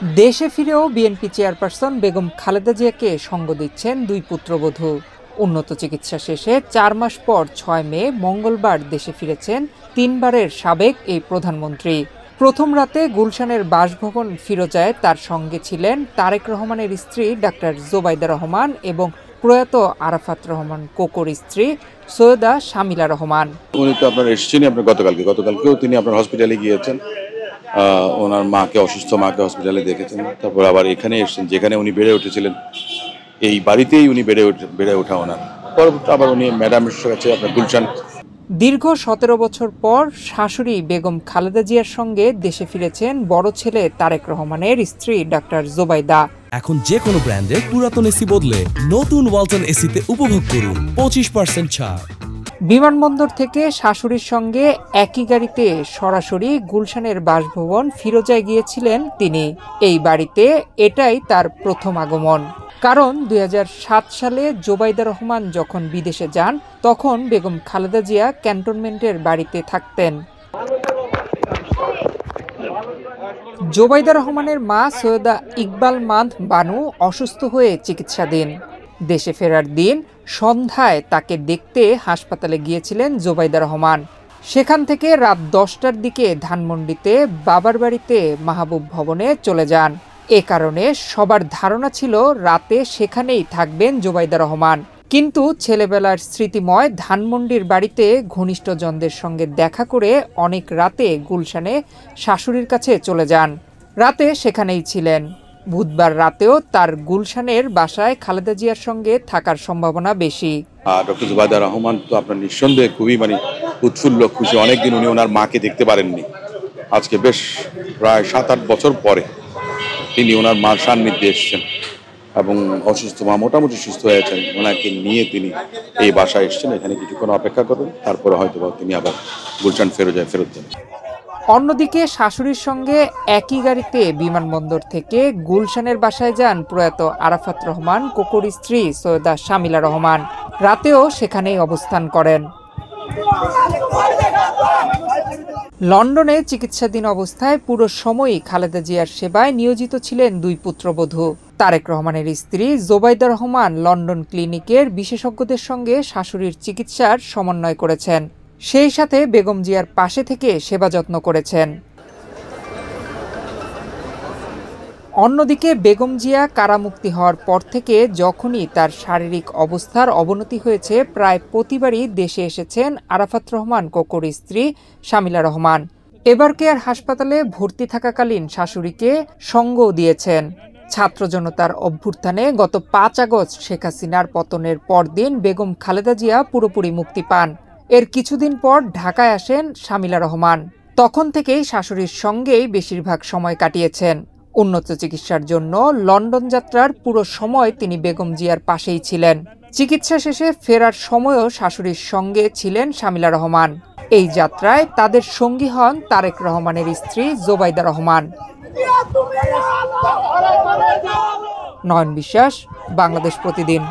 দেশে ফিরেও BNP chairperson Begum Khaleda জিয়াকে সঙ্গ দিচ্ছেন দুই পুত্রবধূ। উন্নত চিকিৎসা শেষে ৪ মাস পর ৬ মে মঙ্গলবার দেশে ফিরেছেন তিনবারের সাবেক এই প্রধানমন্ত্রী। প্রথম রাতে গুলশানের বাসভবন ফিরোজায় তার সঙ্গে ছিলেন তারেক রহমানের স্ত্রী ডাক্তার জোবাইদা রহমান এবং প্রয়াত আরাফাত রহমান কোকোর স্ত্রী সৈয়দা শামিলা রহমান। উনি তো আপনার এসেছেনই আপনার গতকালকেও তিনি আপনার হসপিটালে গিয়েছেন, ওনার অসুস্থ মাকে হসপিটালে দেখেছেন। তারপর আবার এখানে এসেছেন, যেখানে উনি বেড়ে উঠেছিলেন, এই বাড়িতেই উনি বেড়ে ওঠা ওনার। পরবর্তী আবার উনি ম্যাডামের কাছে আপনার গুলশান। দীর্ঘ ১৭ বছর পর শাশুড়ি বেগম খালেদা জিয়ার সঙ্গে দেশে ফিরেছেন বড় ছেলে তারেক রহমানের স্ত্রী ডাক্তার জোবাইদা। এখন যে কোনো ব্র্যান্ডের পুরাতন এসি বদলে নতুন ওয়ালটন এসিতে উপভোগ করুন 25% ছাড়। বিমানবন্দর থেকে শাশুড়ির সঙ্গে একই গাড়িতে সরাসরি গুলশানের বাসভবন ফিরোজায় গিয়েছিলেন তিনি। এই বাড়িতে এটাই তার প্রথম আগমন। কারণ ২০০৭ সালে জোবাইদা রহমান যখন বিদেশে যান, তখন বেগম খালেদা জিয়া ক্যান্টনমেন্টের বাড়িতে থাকতেন। জোবাইদা রহমানের মা সৈয়দা ইকবাল মান্দ বানু অসুস্থ হয়ে চিকিৎসাধীন। দেশে ফেরার দিন সন্ধ্যায় তাকে দেখতে হাসপাতালে গিয়েছিলেন জোবাইদা রহমান। সেখান থেকে রাত ১০টার দিকে ধানমন্ডিতে বাবার বাড়িতে মাহবুব ভবনে চলে যান। এ কারণে সবার ধারণা ছিল রাতে সেখানেই থাকবেন জোবাইদা রহমান। কিন্তু ছেলেবেলার স্মৃতিময় ধানমন্ডির বাড়িতে ঘনিষ্ঠজনদের সঙ্গে দেখা করে অনেক রাতে গুলশানে শাশুড়ির কাছে চলে যান। রাতে সেখানেই ছিলেন। বুধবার রাতেও তার গুলশানের বাসায় খালেদা জিয়ার সঙ্গে থাকার সম্ভাবনা বেশি। ডক্টর জোবাইদা রহমান তো আপনার নিঃসন্দেহে খুবই উৎফুল্ল, খুশি। অনেকদিন উনি ওনার মাকে দেখতে পারেননি। আজকে বেশ প্রায় ৭-৮ বছর পরে তিনি ওনার মার সান্নিধ্যে এসেছেন এবং অসুস্থ মা মোটামুটি সুস্থ হয়েছেন। ওনাকে নিয়ে তিনি এই বাসায় এসেছেন। এখানে কিছুক্ষণ অপেক্ষা করবেন, তারপরে হয়তো তিনি আবার গুলশান ফেরত যান। অন্যদিকে শাশুড়ির সঙ্গে একই গাড়িতে বিমানবন্দর থেকে গুলশানের বাসায় যান প্রয়াত আরাফাত রহমান কোকোর স্ত্রী সৈয়দা শামিলা রহমান। রাতেও সেখানেই অবস্থান করেন। লন্ডনে চিকিৎসাধীন অবস্থায় পুরো সময়ই খালেদা জিয়ার সেবায় নিয়োজিত ছিলেন দুই পুত্রবধূ। তারেক রহমানের স্ত্রী জোবাইদা রহমান লন্ডন ক্লিনিকের বিশেষজ্ঞদের সঙ্গে শাশুড়ির চিকিৎসার সমন্বয় করেছেন। সেই সাথে বেগম জিয়ার পাশে থেকে সেবা যত্ন করেছেন। অন্যদিকে বেগম জিয়া কারামুক্তি হওয়ার পর থেকে যখনই তার শারীরিক অবস্থার অবনতি হয়েছে, প্রায় প্রতিবারই দেশে এসেছেন আরাফাত রহমান কোকোর স্ত্রী শামিলা রহমান। এবার কেয়ার হাসপাতালে ভর্তি থাকাকালীন শাশুড়িকে সঙ্গও দিয়েছেন। ছাত্র জনতার অভ্যুত্থানে গত ৫ আগস্ট শেখ হাসিনার পতনের পরদিন বেগম খালেদা জিয়া পুরোপুরি মুক্তি পান। এর কিছুদিন পর ঢাকায় আসেন শামিলা রহমান। তখন থেকেই শাশুড়ির সঙ্গেই বেশিরভাগ সময় কাটিয়েছেন। উন্নত চিকিৎসার জন্য লন্ডন যাত্রার পুরো সময় তিনি বেগম জিয়ার পাশেই ছিলেন। চিকিৎসা শেষে ফেরার সময়ও শাশুড়ির সঙ্গে ছিলেন শামিলা রহমান। এই যাত্রায় তাদের সঙ্গী হন তারেক রহমানের স্ত্রী জোবাইদা রহমান। নয়ন বিশ্বাস, বাংলাদেশ প্রতিদিন।